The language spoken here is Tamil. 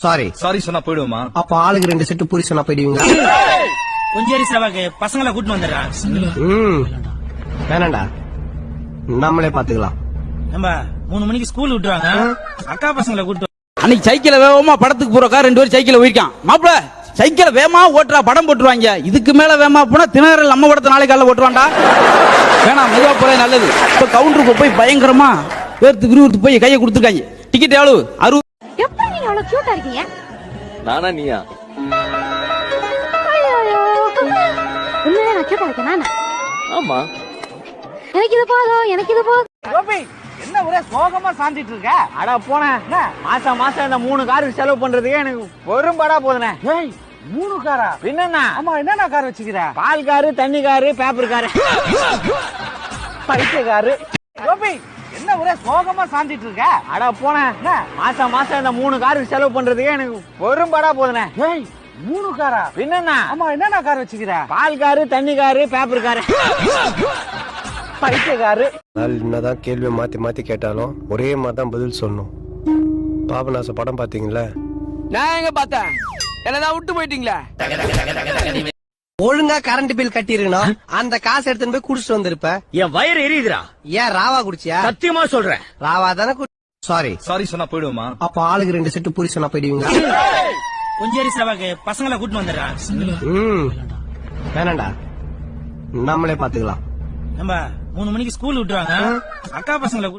சாரி சொன்னா போயிடுவோமா? அப்ப ஆளுக்கு 2 செட்டு பூரி சொன்னா போயிடுவீங்க? கொஞ்சம் செலவாக்கு பசங்களை கூட்டிட்டு வந்துடுறான். வேணாண்டா, நம்மளே பாத்துக்கலாம். நம்ம 3 மணிக்கு ஸ்கூல் விட்டுருவாங்க, அக்கா பசங்களை கூட்டு. அன்னைக்கு சைக்கிள வேகமா படத்துக்கு போறக்கா 2 பேரும் சைக்கிள போயிருக்கான். மாப்பிள சைக்கிள வேகமா ஓட்டுறா, படம் போட்டுருவாங்க. இதுக்கு மேல வேகமா போனா திணறல் நம்ம படத்தை நாளைக்கு காலைல ஓட்டுவான்டா. வேணாம், மெதுவா போறே நல்லது. இப்ப கவுண்டருக்கு போய் பயங்கரமா வேர்த்து விறுவிறுத்து போய் கையை கொடுத்துருக்காங்க. டிக்கெட் எவ்வளவு? 60. எப்படி நீங்க அவ்வளவு கியூட்டா இருக்கீங்க? நானா நீயா? உண்மையிலே நான் கியூட்டா இருக்கேனா? ஆமா. எனக்கு இது போதும், எனக்கு இது போதும். கோபி, என்ன ஒரே சோகமா சாஞ்சிட்டு இருக்க? அட போன மாசம் மாசம் இந்த 3 காருக்கு செலவு பண்றதுக்கே எனக்கு பெரும்படா போதுனே. 3 காரா? என்னன்னா? ஆமா, என்னென்ன கார் வச்சுக்கிற? பால் காரு, தண்ணி car, paper car, bike car. Gopi, என்ன ஒரே சோகமா சாஞ்சிட்டு இருக்க? அட போன மாசம் மாசம் இந்த 3 காருக்கு செலவு பண்றதுக்கே எனக்கு பெரும்படா போதுனே. 3 காரா? என்னன்னா? ஆமா, என்னென்ன கார் வச்சுக்கிற? பால் காரு, தண்ணி car, paper car, bike car. என்னதான் கேள்வி மாத்தி மாத்தி கேட்டாலும் ஒரே மாதிரி தான் பதில் சொல்லணும். பாபநாச படம் பாத்தீங்களா? நான் எங்க பார்த்தேன்? என்னதான் விட்டு போயிட்டீங்களா? ஒழுங்கா கரண்ட் பில் கட்டிருக்கணும். அந்த காசு எடுத்துன்னு போய் குடிச்சிட்டு வந்திருப்ப. என் வயிறு எரியுதுடா. ஏன் ராவா குடிச்சியா? சத்தியமா சொல்றேன், ராவா தானே. சாரி சொன்னா போயிடுவோமா? அப்ப ஆளுக்கு 2 செட்டு பூரி சொன்னா போயிடுவீங்க? கொஞ்சம் செலவாக்கு பசங்களை கூட்டிட்டு வந்துடுறான். வேணாண்டா, நம்மளே பாத்துக்கலாம். நம்ம 3 மணிக்கு ஸ்கூல் விட்டுருவாங்க, அக்கா பசங்களை